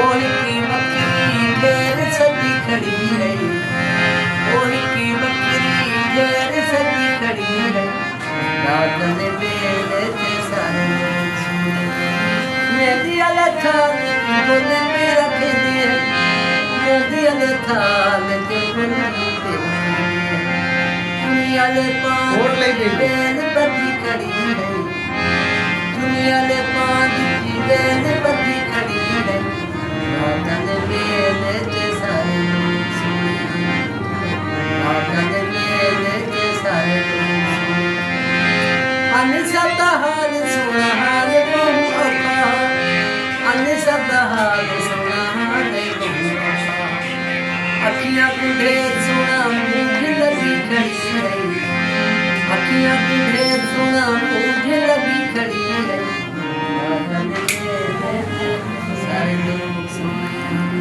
ओही की बकरी गैर सजी खड़ी है, ओही की बकरी गैर सजी खड़ी है। रात ने बेले ते सारे मेहंदी वाले थाल की बोले पे रख दिए, मेहंदी वाले थाल के बोले पे दुनिया ले पान बेल बत्ती खड़ी है, दुनिया ले पान की बेल बत्ती खड़ी है। रातन बेले ते सारे लोग सोए, रातन बेले ते सारे लोग सोए। अनसता हाल सुना हाल कहूँ अखा, अनसता हाल सुना हाल कहूँ अखा। अखियाँ की ढेर सुना मुझ लगी खड़ी है, अखियाँ की ढेर सुना मुझ लगी खड़ी है। रातन बेले ते सारे लोग सोए।